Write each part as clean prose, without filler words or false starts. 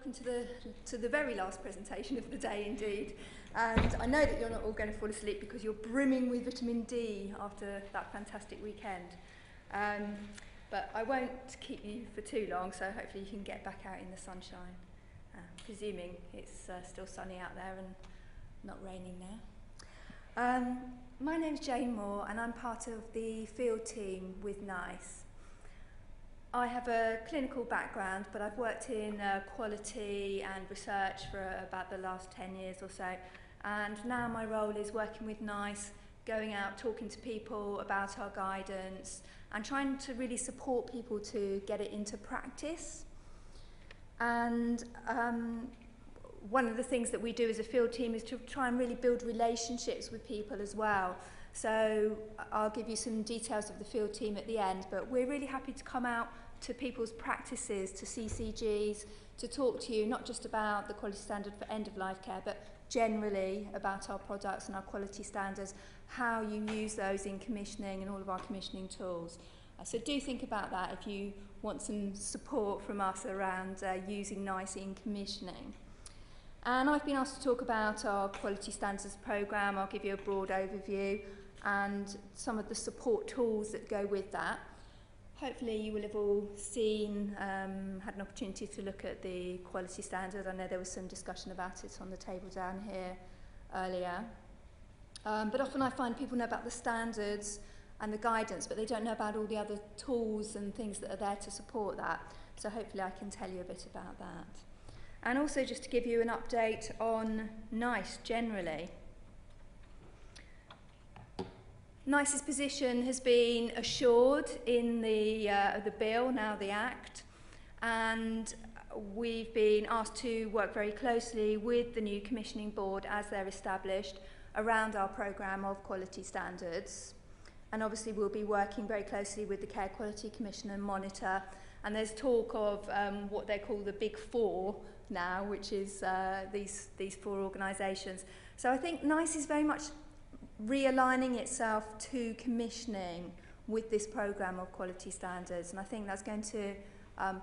welcome to the very last presentation of the day indeed. And I know that you're not all going to fall asleep because you're brimming with vitamin D after that fantastic weekend. But I won't keep you for too long, so hopefully you can get back out in the sunshine, presuming it's still sunny out there and not raining now. My name's Jane Moore and I'm part of the field team with NICE. I have a clinical background, but I've worked in quality and research for about the last 10 years or so. And now my role is working with NICE, going out, talking to people about our guidance, and trying to really support people to get it into practice. And one of the things that we do as a field team is to try and really build relationships with people as well. So I'll give you some details of the field team at the end, but we're really happy to come out to people's practices, to CCGs, to talk to you not just about the quality standard for end-of-life care, but generally about our products and our quality standards, how you use those in commissioning and all of our commissioning tools. So do think about that if you want some support from us around using NICE in commissioning. And I've been asked to talk about our quality standards programme. I'll give you a broad overview and some of the support tools that go with that. Hopefully you will have all seen, had an opportunity to look at the quality standard. I know there was some discussion about it on the table down here earlier. But often I find people know about the standards and the guidance, but they don't know about all the other tools and things that are there to support that. So hopefully I can tell you a bit about that. And also just to give you an update on NICE generally. NICE's position has been assured in the bill, now the Act, and we've been asked to work very closely with the new commissioning board as they're established around our programme of quality standards. And obviously we'll be working very closely with the Care Quality Commission and Monitor, and there's talk of what they call the Big Four now, which is these four organisations. So I think NICE is very much realigning itself to commissioning with this programme of quality standards, and I think that's going to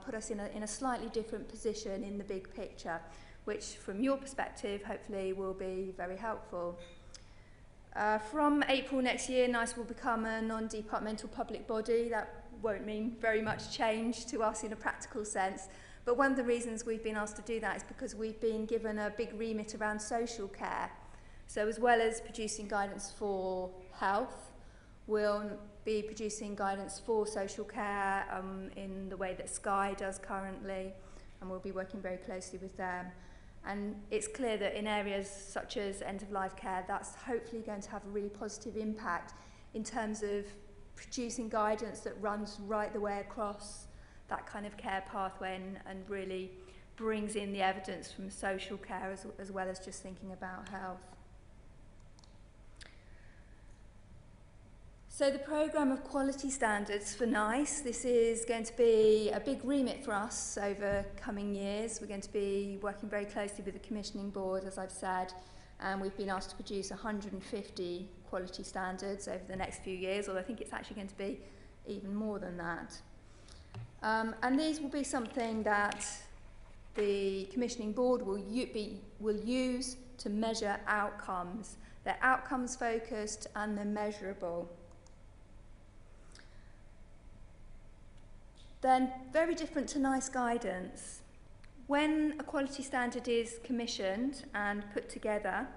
put us in a slightly different position in the big picture, which from your perspective hopefully will be very helpful. From April next year, NICE will become a non-departmental public body. That won't mean very much change to us in a practical sense, but one of the reasons we've been asked to do that is because we've been given a big remit around social care. So as well as producing guidance for health, we'll be producing guidance for social care in the way that Sky does currently, and we'll be working very closely with them. And it's clear that in areas such as end-of-life care, that's hopefully going to have a really positive impact in terms of producing guidance that runs right the way across that kind of care pathway and really brings in the evidence from social care as well as just thinking about health. So the programme of quality standards for NICE, this is going to be a big remit for us over coming years. We're going to be working very closely with the commissioning board, as I've said, and we've been asked to produce 150 quality standards over the next few years, although I think it's actually going to be even more than that. And these will be something that the commissioning board will use to measure outcomes. They're outcomes focused and they're measurable. Then, very different to NICE guidance. When a quality standard is commissioned and put together,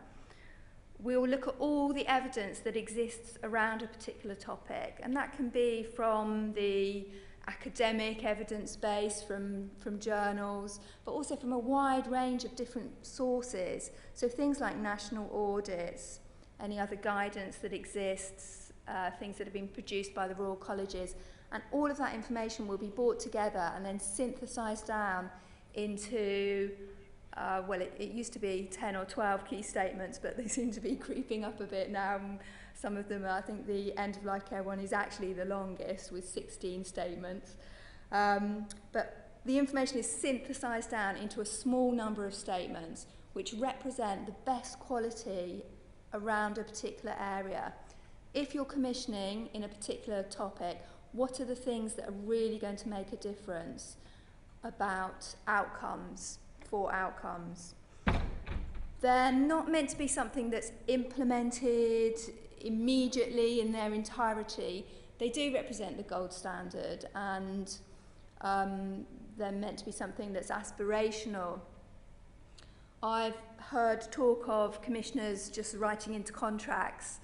we'll look at all the evidence that exists around a particular topic, and that can be from the academic evidence base, from journals, but also from a wide range of different sources. So things like national audits, any other guidance that exists, things that have been produced by the Royal Colleges, and all of that information will be brought together and then synthesised down into, well, it used to be 10 or 12 key statements, but they seem to be creeping up a bit now. Some of them, I think the end-of-life care one is actually the longest with 16 statements. But the information is synthesised down into a small number of statements which represent the best quality around a particular area. If you're commissioning in a particular topic, what are the things that are really going to make a difference about outcomes 4 outcomes. They're not meant to be something that's implemented immediately in their entirety. They do represent the gold standard, and they're meant to be something that's aspirational. I've heard talk of commissioners just writing into contracts,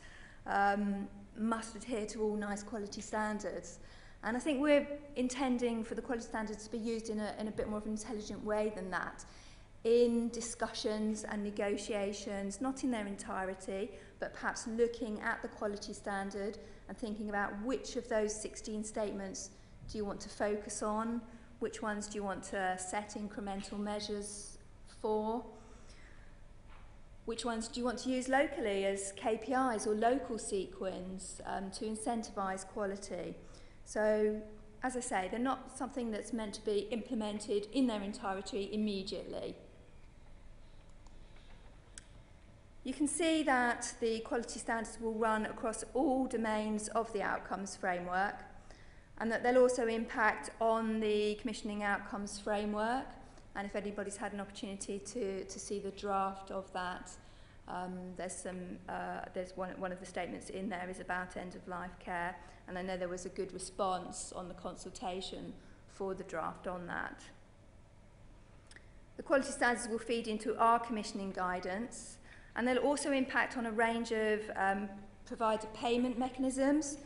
must adhere to all nice quality standards. And I think we're intending for the quality standards to be used in a bit more of an intelligent way than that, in discussions and negotiations, not in their entirety, but perhaps looking at the quality standard and thinking about which of those 16 statements do you want to focus on, which ones do you want to set incremental measures for, which ones do you want to use locally as KPIs or local sequins to incentivise quality. So, as I say, they're not something that's meant to be implemented in their entirety immediately. You can see that the quality standards will run across all domains of the outcomes framework, and that they'll also impact on the commissioning outcomes framework. And if anybody's had an opportunity to see the draft of that, there's one of the statements in there is about end-of-life care, and I know there was a good response on the consultation for the draft on that. The quality standards will feed into our commissioning guidance, and they'll also impact on a range of provider payment mechanisms.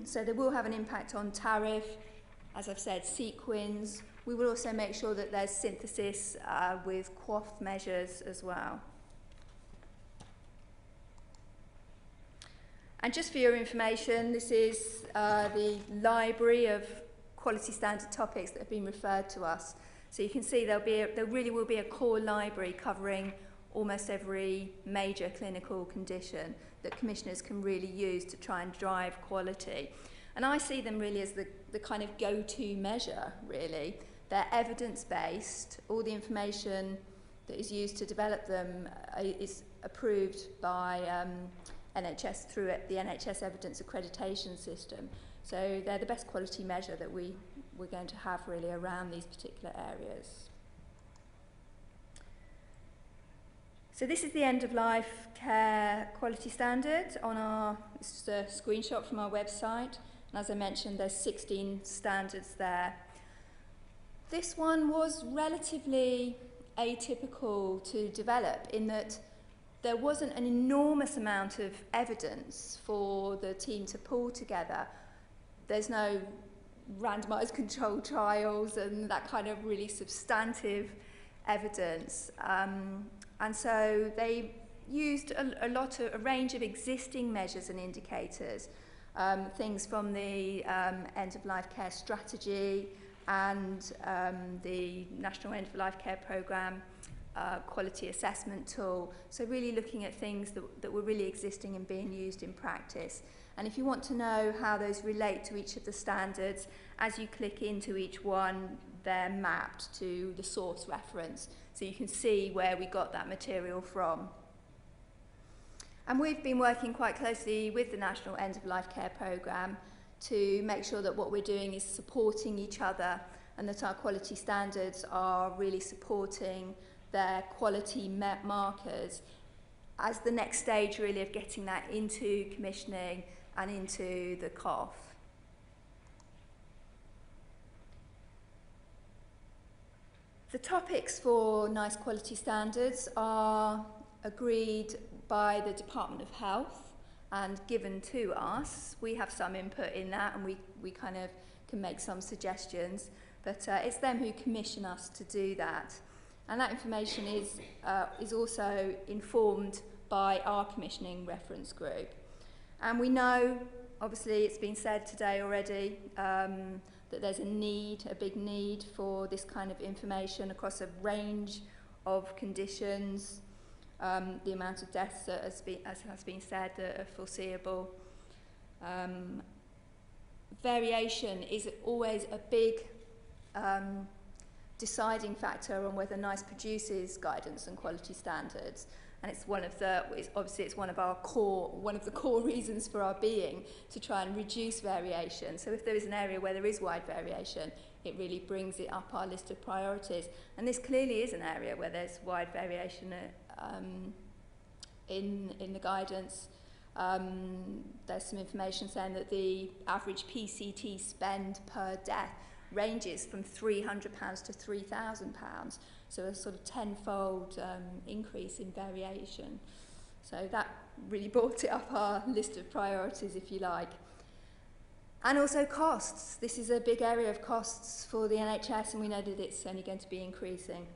So they will have an impact on tariff, as I've said, sequins. We will also make sure that there's synthesis with QOF measures as well. And just for your information, this is the library of quality standard topics that have been referred to us. So you can see there really will be a core library covering almost every major clinical condition that commissioners can really use to try and drive quality. And I see them really as the kind of go-to measure, really. They're evidence-based. All the information that is used to develop them is approved by NHS through the NHS Evidence Accreditation System. So they're the best quality measure that we're going to have really around these particular areas. So this is the end-of-life care quality standard it's just a screenshot from our website. And as I mentioned, there's 16 standards there. This one was relatively atypical to develop in that there wasn't an enormous amount of evidence for the team to pull together. There's no randomised controlled trials and that kind of really substantive evidence. And so they used a range of existing measures and indicators, things from the end-of-life care strategy and the National End-of-Life Care Programme quality assessment tool. So really looking at things that were really existing and being used in practice. And if you want to know how those relate to each of the standards, as you click into each one, they're mapped to the source reference. So you can see where we got that material from. And we've been working quite closely with the National End-of-Life Care Programme to make sure that what we're doing is supporting each other and that our quality standards are really supporting their quality markers as the next stage really of getting that into commissioning and into the COF. The topics for NICE quality standards are agreed by the Department of Health and given to us. We have some input in that and we kind of can make some suggestions, but it's them who commission us to do that. And that information is also informed by our commissioning reference group. And we know, obviously it's been said today already, that there's a big need for this kind of information across a range of conditions. The amount of deaths, as has been said, are foreseeable. Variation is always a big deciding factor on whether NICE produces guidance and quality standards. And it's one of the core reasons for our being, to try and reduce variation. So if there is an area where there is wide variation, it really brings it up our list of priorities. And this clearly is an area where there's wide variation in the guidance. There's some information saying that the average PCT spend per death ranges from £300 to £3,000, so a sort of tenfold increase in variation. So that really brought it up our list of priorities, if you like. And also costs. This is a big area of costs for the NHS, and we know that it's only going to be increasing.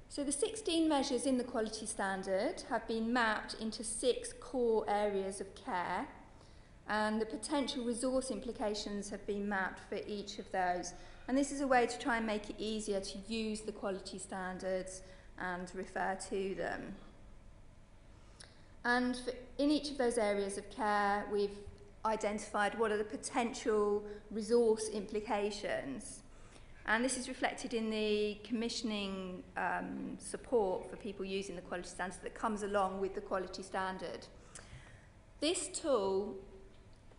So the 16 measures in the quality standard have been mapped into 6 core areas of care, and the potential resource implications have been mapped for each of those. And this is a way to try and make it easier to use the quality standards and refer to them. And in each of those areas of care, we've identified what are the potential resource implications. And this is reflected in the commissioning support for people using the quality standards that comes along with the quality standard. This tool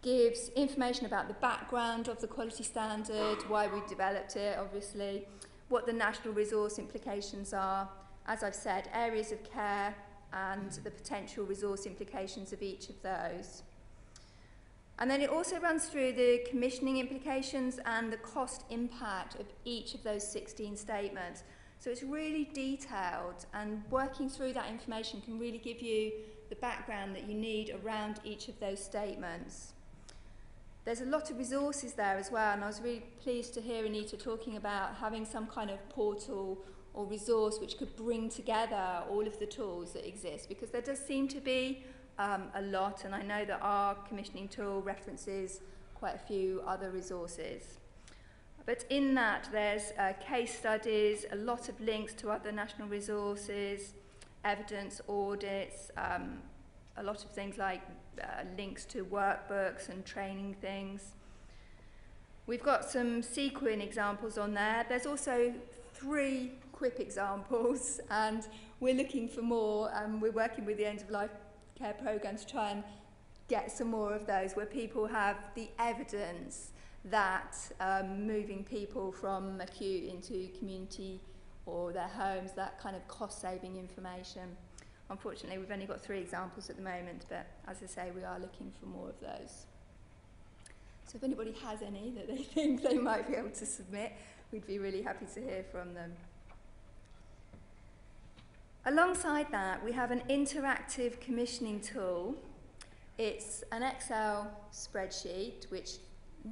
gives information about the background of the quality standard, why we developed it, obviously, what the national resource implications are, as I've said, areas of care, and the potential resource implications of each of those. And then it also runs through the commissioning implications and the cost impact of each of those 16 statements. So it's really detailed, and working through that information can really give you the background that you need around each of those statements. There's a lot of resources there as well, and I was really pleased to hear Anita talking about having some kind of portal or resource which could bring together all of the tools that exist, because there does seem to be a lot, and I know that our commissioning tool references quite a few other resources. But in that there's case studies, a lot of links to other national resources, evidence audits, a lot of things like links to workbooks and training things. We've got some sequin examples on there. There's also 3 QUIP examples, and we're looking for more. We're working with the end of life care programme to try and get some more of those, where people have the evidence that moving people from acute into community or their homes, that kind of cost-saving information. Unfortunately, we've only got 3 examples at the moment, but as I say, we are looking for more of those. So if anybody has any that they think they might be able to submit, we'd be really happy to hear from them. Alongside that, we have an interactive commissioning tool. It's an Excel spreadsheet, which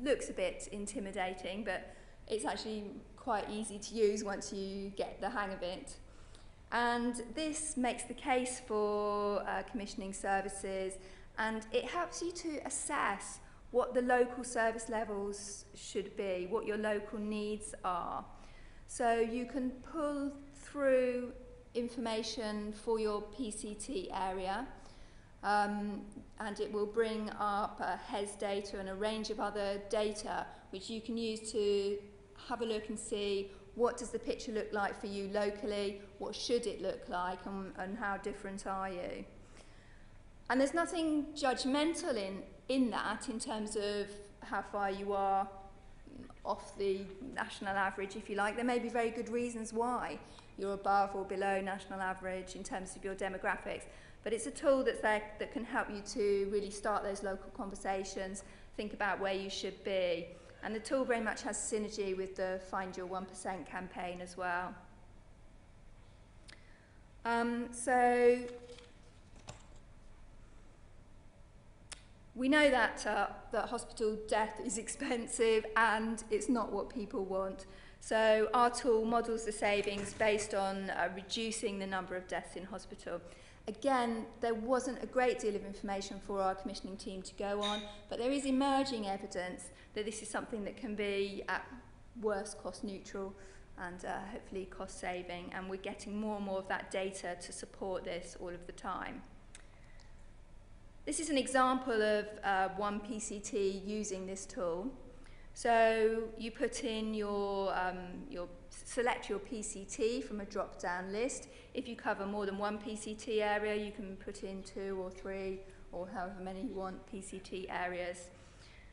looks a bit intimidating, but it's actually quite easy to use once you get the hang of it. And this makes the case for commissioning services, and it helps you to assess what the local service levels should be, what your local needs are. So you can pull through information for your PCT area, and it will bring up HES data and a range of other data which you can use to have a look and see what does the picture look like for you locally, what should it look like, and how different are you. And there's nothing judgmental in that in terms of how far you are off the national average, if you like. There may be very good reasons why you're above or below national average in terms of your demographics, but it's a tool that's there that can help you to really start those local conversations, think about where you should be. And the tool very much has synergy with the Find Your 1% campaign as well. So we know that hospital death is expensive and it's not what people want. So our tool models the savings based on reducing the number of deaths in hospital. Again, there wasn't a great deal of information for our commissioning team to go on, but there is emerging evidence that this is something that can be at worst cost neutral and hopefully cost saving, and we're getting more and more of that data to support this all of the time. This is an example of one PCT using this tool. So you put in select your PCT from a drop-down list. If you cover more than one PCT area, you can put in 2 or 3 or however many you want PCT areas.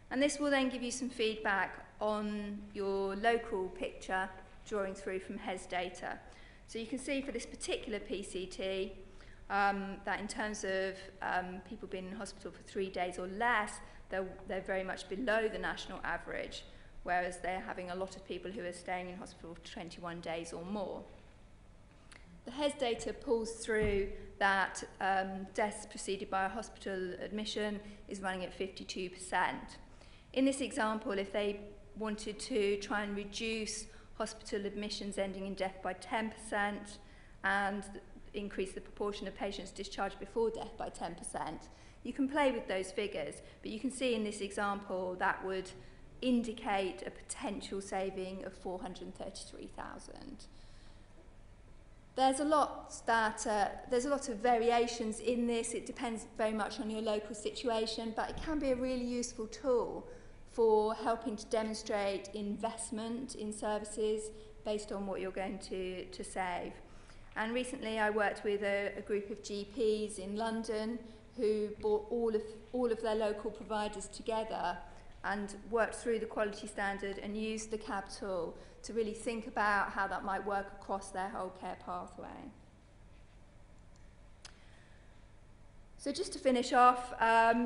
And this will then give you some feedback on your local picture, drawing through from HES data. So you can see for this particular PCT that in terms of people being in hospital for 3 days or less, they're very much below the national average, whereas they're having a lot of people who are staying in hospital for 21 days or more. The HES data pulls through that deaths preceded by a hospital admission is running at 52%. In this example, if they wanted to try and reduce hospital admissions ending in death by 10% and increase the proportion of patients discharged before death by 10%, you can play with those figures, but you can see in this example that would indicate a potential saving of 433,000. There's a lot of variations in this. It depends very much on your local situation, but it can be a really useful tool for helping to demonstrate investment in services based on what you're going to save. And recently I worked with a group of GPs in London who brought all of their local providers together and worked through the quality standard and used the CAB tool to really think about how that might work across their whole care pathway. So just to finish off,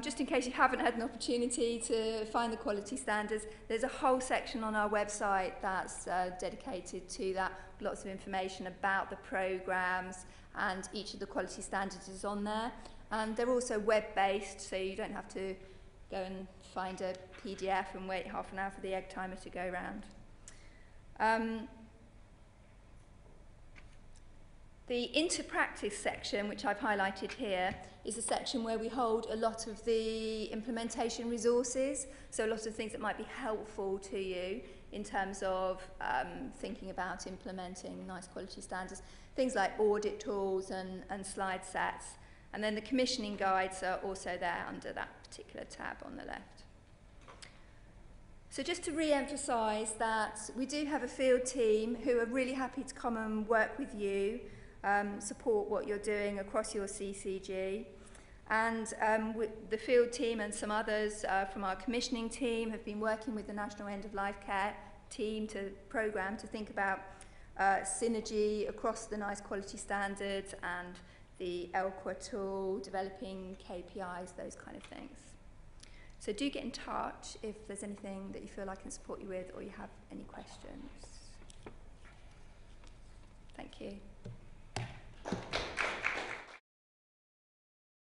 just in case you haven't had an opportunity to find the quality standards, there's a whole section on our website that's dedicated to that. Lots of information about the programmes, and each of the quality standards is on there. And they're also web-based, so you don't have to go and find a PDF and wait half an hour for the egg timer to go round. The into-practice section, which I've highlighted here, is a section where we hold a lot of the implementation resources, so a lot of things that might be helpful to you in terms of thinking about implementing nice quality standards, things like audit tools and slide sets. And then the commissioning guides are also there under that particular tab on the left. So just to re-emphasise that we do have a field team who are really happy to come and work with you, support what you're doing across your CCG. And the field team and some others from our commissioning team have been working with the National End of Life Care team programme to think about synergy across the NICE quality standards and the ELQA tool, developing KPIs, those kind of things. So do get in touch if there's anything that you feel I can support you with or you have any questions. Thank you.